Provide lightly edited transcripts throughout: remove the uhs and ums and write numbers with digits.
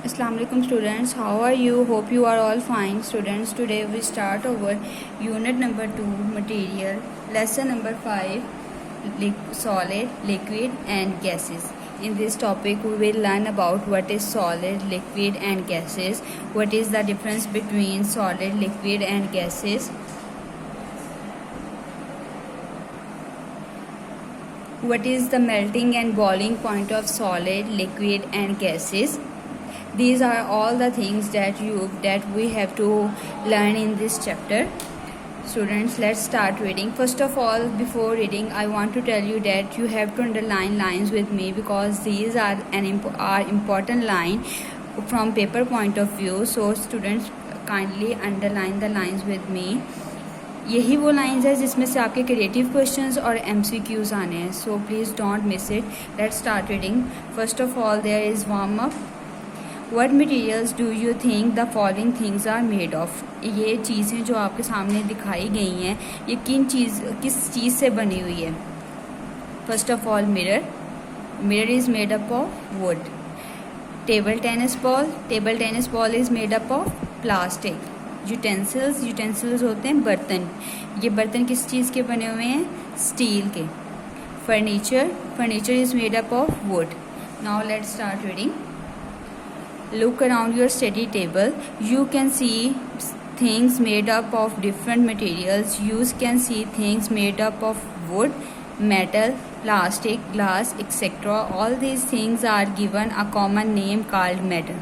Assalamualaikum students, how are you? Hope you are all fine. Students, today we start our unit number 2 material, lesson number 5, solid, liquid and gases. In this topic we will learn about what is solid, liquid and gases, what is the difference between solid, liquid and gases, what is the melting and boiling point of solid, liquid and gases. These are all the things that we have to learn in this chapter. Students, let's start reading. First of all, before reading, I want to tell you that you have to underline lines with me because these are important line from paper point of view. So students, kindly underline the lines with me. यही वो lines है जिसमें से आपके creative questions और MCQs आने हैं. So please don't miss it. Let's start reading. First of all there is warm up. What materials do you think the following things are made of? ये चीज़ें जो आपके सामने दिखाई गई हैं ये किस चीज़ से बनी हुई है. First of all mirror is made up of would. Table tennis ball is made up of plastic. Utensils होते हैं बर्तन. ये बर्तन किस चीज़ के बने हुए हैं? स्टील के. Furniture is made up of would. Now let's start reading. Look around your study table. You can see things made up of different materials. You can see things made up of wood, metal, plastic, glass, etc. All these things are given a common name called matter.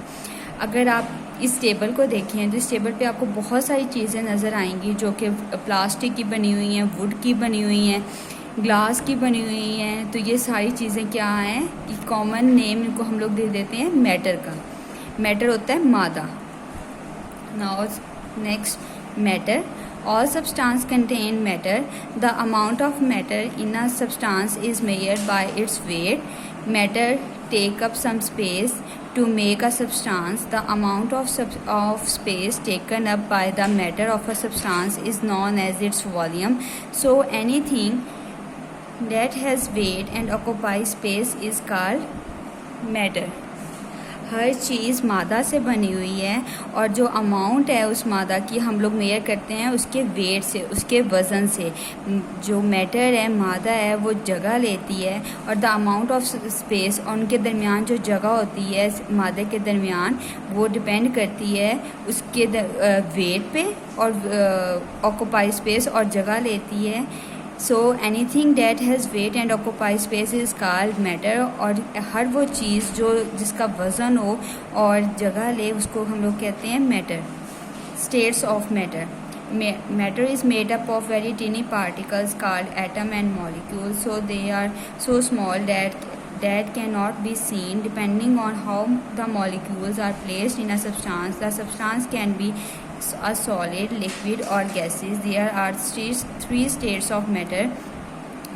अगर आप इस table को देखें तो इस table पे आपको बहुत सारी चीज़ें नज़र आएंगी जो कि प्लास्टिक की बनी हुई हैं, वुड की बनी हुई हैं, ग्लास की बनी हुई हैं. तो ये सारी चीज़ें क्या हैं कि कॉमन नेम इनको हम लोग दे देते हैं मैटर का. मैटर होता है मादा. Now next matter. All substance contain matter. The amount of matter in a substance is measured by its weight. Matter take up some space to make a substance. The amount of space taken up by the matter of a substance is known as its volume. So anything that has weight and occupies space is called matter. हर चीज़ मादा से बनी हुई है और जो amount है उस मादा की हम लोग मेजर करते हैं उसके वेट से, उसके वज़न से. जो मैटर है, मादा है, वो जगह लेती है और द अमाउंट ऑफ स्पेस और उनके दरमियान जो जगह होती है मादे के दरमियान वो डिपेंड करती है उसके वेट पे और ऑक्यूपाई स्पेस और जगह लेती है. So anything that has weight and occupy space is called matter. और हर वो चीज़ जिसका वज़न हो और जगह ले उसको हम लोग कहते हैं matter. States of matter. Matter is made up of very tiny particles called atom and molecules. So they are so small that cannot be seen. Depending on how the molecules are placed in a substance, the substance can be a solid, liquid or gases. There are three states of matter.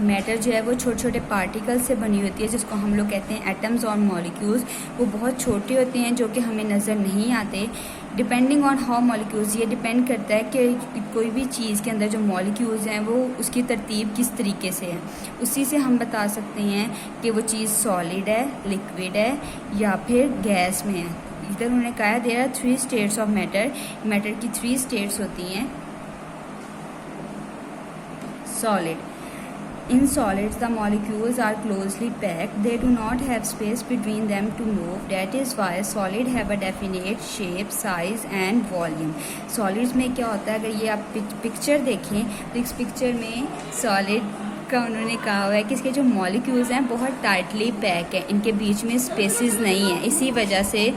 Matter जो है वो छोटे छोटे particle से बनी होती है जिसको हम लोग कहते हैं एटम्स और मॉलिक्यूल्स. वो बहुत छोटे होते हैं जो कि हमें नज़र नहीं आते. डिपेंडिंग ऑन हाउ मॉलिक्यूल्स, ये डिपेंड करता है कि कोई भी चीज़ के अंदर जो मॉलिक्यूल्स हैं वो उसकी तरतीब किस तरीके से है. उसी से हम बता सकते हैं कि वो चीज़ सॉलिड है, लिक्विड है या फिर गैस में है. इधर उन्होंने कहा there are 3 states of matter. Matter की 3 स्टेट्स होती हैं. Solid. In solids, the molecules are closely packed. They do not have space between them to move. That is why solid have a definite shape, size and volume. Solids में क्या होता है, अगर ये आप पिक्चर देखें तो इस पिक्चर में सॉलिड का उन्होंने कहा हुआ है कि इसके जो मॉलिक्यूल्स हैं बहुत टाइटली पैक है, इनके बीच में स्पेसेस नहीं है. इसी वजह से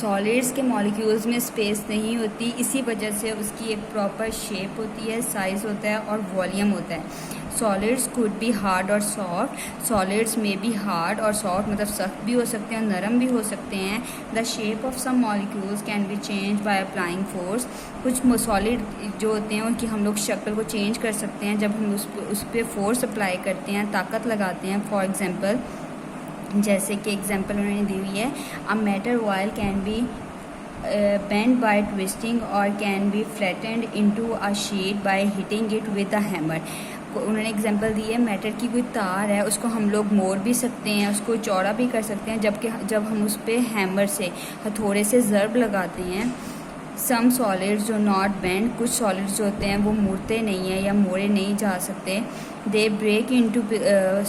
सॉलिड्स के मॉलिक्यूल्स में स्पेस नहीं होती. इसी वजह से उसकी एक प्रॉपर शेप होती है, साइज़ होता है और वॉल्यूम होता है. सॉलिड्स कुड बी हार्ड और सॉफ्ट. सॉलिड्स में भी हार्ड और सॉफ्ट मतलब सख्त भी हो सकते हैं और नरम भी हो सकते हैं. The shape of some molecules can be change by applying force. कुछ सॉलिड जो होते हैं उनकी हम लोग शक्ल को चेंज कर सकते हैं जब हम उस पर फोर्स अप्लाई करते हैं, ताकत लगाते हैं. फॉर एग्जांपल, जैसे कि एग्जांपल उन्होंने दी हुई है, a metal oil can be bent by twisting or can be flattened into a sheet by hitting it with a hammer. उन्होंने एग्जांपल दी है मैटर की कोई तार है, उसको हम लोग मोड़ भी सकते हैं, उसको चौड़ा भी कर सकते हैं, जबकि जब हम उस पर हैमर से हथौड़े से ज़रब लगाते हैं। सम सॉलिड्स जो नॉट बेंड, कुछ सॉलिड्स जो होते हैं वो मुड़ते नहीं हैं या मोड़े नहीं जा सकते। They break into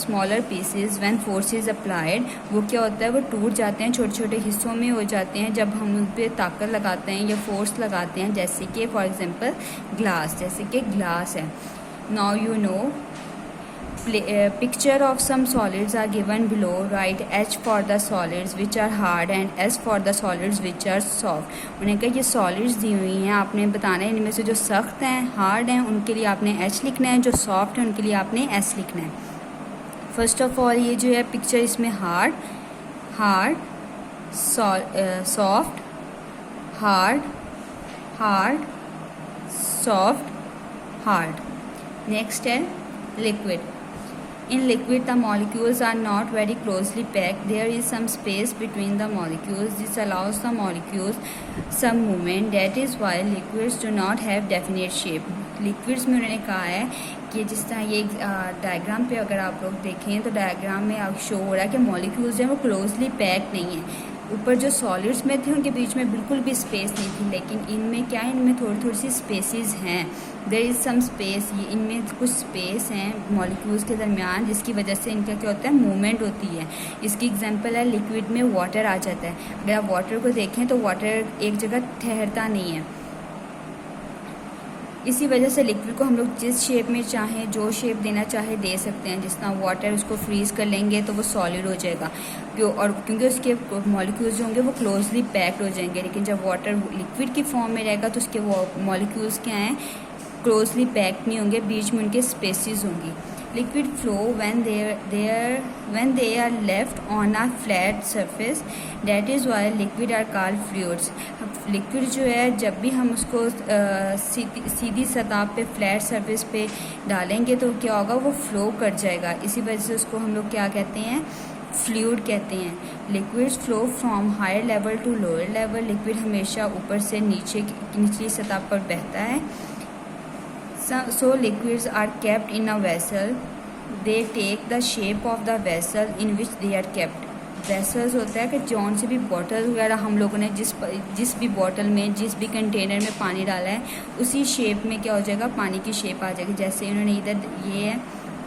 smaller pieces when force is applied, वो क्या होता है वो टूट जाते हैं, छोटे छोटे हिस्सों में हो जाते हैं जब हम उन पर ताकत लगाते हैं या फोर्स लगाते हैं, जैसे कि फॉर एग्जांपल ग्लास, जैसे कि ग्लास है। Now you know picture of some solids are given below. Write H for the solids which are hard and S for the solids which are soft. उन्हें कहा ये solids दी हुई हैं, आपने बताना है इनमें से जो सख्त हैं, हार्ड हैं, उनके लिए आपने H लिखना है, जो सॉफ्ट हैं उनके लिए आपने S लिखना है। फर्स्ट ऑफ ऑल ये जो है पिक्चर, इसमें hard soft, hard soft, hard. Next है liquid. In liquid, the molecules are not very closely packed. There is some space between the molecules. This allows the molecules some movement. That is why liquids do not have definite shape. Liquids में उन्होंने कहा है कि जिस तरह ये diagram पे अगर आप लोग देखें तो डायग्राम में आप शो हो रहा है कि मॉलिक्यूल्स हैं वो क्लोजली पैक्ड नहीं है। ऊपर जो सॉलिड्स में थे उनके बीच में बिल्कुल भी स्पेस नहीं थी, लेकिन इनमें क्या है, इनमें थोड़ी थोड़ी सी स्पेसेस हैं। देयर इज़ सम स्पेस, ये इनमें कुछ स्पेस हैं मॉलिक्यूल्स के दरमियान, जिसकी वजह से इनका क्या होता है, मूवमेंट होती है। इसकी एग्जांपल है लिक्विड में वाटर आ जाता है। अगर आप वाटर को देखें तो वाटर एक जगह ठहरता नहीं है। इसी वजह से लिक्विड को हम लोग जिस शेप में चाहें, जो शेप देना चाहे दे सकते हैं। जिस तरह वाटर, उसको फ्रीज़ कर लेंगे तो वो सॉलिड हो जाएगा, और क्योंकि उसके मॉलिक्यूल्स जो होंगे वो क्लोजली पैक्ड हो जाएंगे। लेकिन जब वाटर लिक्विड की फॉर्म में रहेगा तो उसके वो मॉलिक्यूल्स क्या हैं, क्लोजली पैक्ड नहीं होंगे, बीच में उनके स्पेसेस होंगी। Liquid flow when they are left on a flat surface, that is why liquid are called fluids. Liquid जो है जब भी हम उसको सीधी सतह पे फ्लैट सरफेस पे डालेंगे तो क्या होगा, वो फ्लो कर जाएगा। इसी वजह से उसको हम लोग क्या कहते हैं, फ्लूइड कहते हैं। Liquids flow from higher level to lower level, liquid हमेशा ऊपर से निचली सतह पर बहता है। So liquids are kept in a vessel. They take the shape of the vessel in which they are kept. Vessels होता है कि जौन से भी बॉटल वगैरह हम लोगों ने जिस भी बॉटल में, जिस भी कंटेनर में पानी डाला है, उसी शेप में क्या हो जाएगा, पानी की शेप आ जाएगी। जैसे इन्होंने इधर ये है,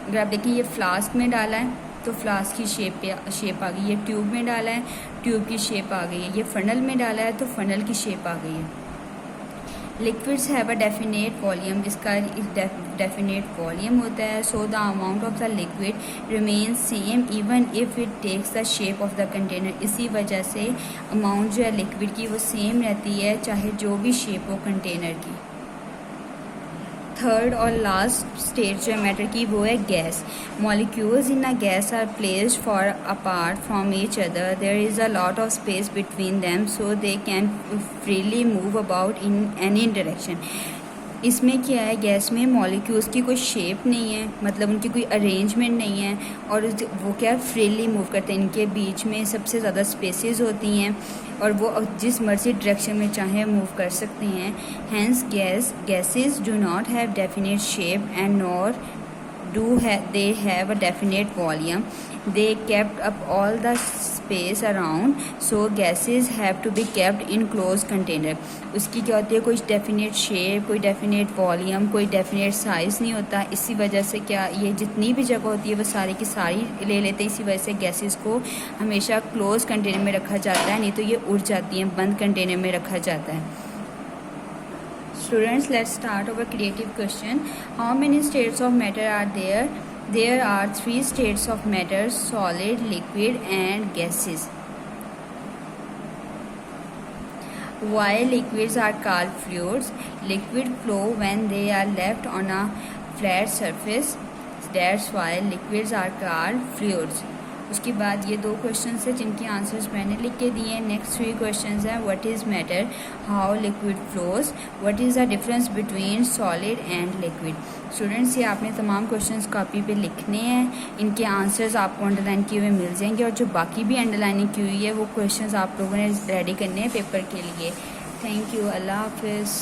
अगर आप देखिए ये फ्लास्क में डाला है तो फ्लास्क की शेप आ गई, ये ट्यूब में डाला है, ट्यूब की शेप आ गई है, ये फनल में डाला है तो फनल की शेप आ गई है। Liquids have a definite volume, इसका डेफिनेट वॉल्यूम होता है। So the amount of the liquid remains same even if it takes the shape of the container. इसी वजह से अमाउंट जो है लिक्विड की वो सेम रहती है, चाहे जो भी शेप हो कंटेनर की। थर्ड और लास्ट स्टेज जो है मैटर की वो है gas. Molecules in a gas are placed far apart from each other, there is a lot of space between them so they can freely move about in any direction. इसमें क्या है, gas में molecules की कोई shape नहीं है, मतलब उनकी कोई अरेंजमेंट नहीं है, और वो क्या फ्रीली मूव करते हैं। इनके बीच में सबसे ज़्यादा स्पेसेस होती हैं और वो जिस मर्जी डायरेक्शन में चाहे मूव कर सकते हैं। Hence gases do not have definite shape and nor they have a definite volume. They kept up all the space around, so gases have to be kept in closed container. उसकी क्या होती है, कोई definite shape, कोई definite volume, कोई definite size नहीं होता। इसी वजह से क्या ये जितनी भी जगह होती है वो सारी की सारी ले लेते हैं। इसी वजह से गैसेस को हमेशा क्लोज कंटेनर में रखा जाता है, नहीं तो ये उड़ जाती हैं, बंद कंटेनर में रखा जाता है। Students, let's start our creative question. How many states of matter are there? There are 3 states of matter: solid, liquid and gases. Why liquids are called fluids? Liquid flow when they are left on a flat surface. That's why liquids are called fluids. उसके बाद ये 2 question है जिनके answers मैंने लिख के दिए हैं। नेक्स्ट 3 क्वेश्चन हैं, what is matter, how liquid flows, what is the difference between solid and liquid. Students, ये आपने तमाम क्वेश्चंस कॉपी पे लिखने हैं, इनके आंसर्स आपको अंडरलाइन किए हुए मिल जाएंगे, और जो बाकी भी अंडरलाइनिंग की हुई है वो क्वेश्चंस आप लोगों ने रेडी करने हैं पेपर के लिए। थैंक यू, अल्लाह हाफिज़।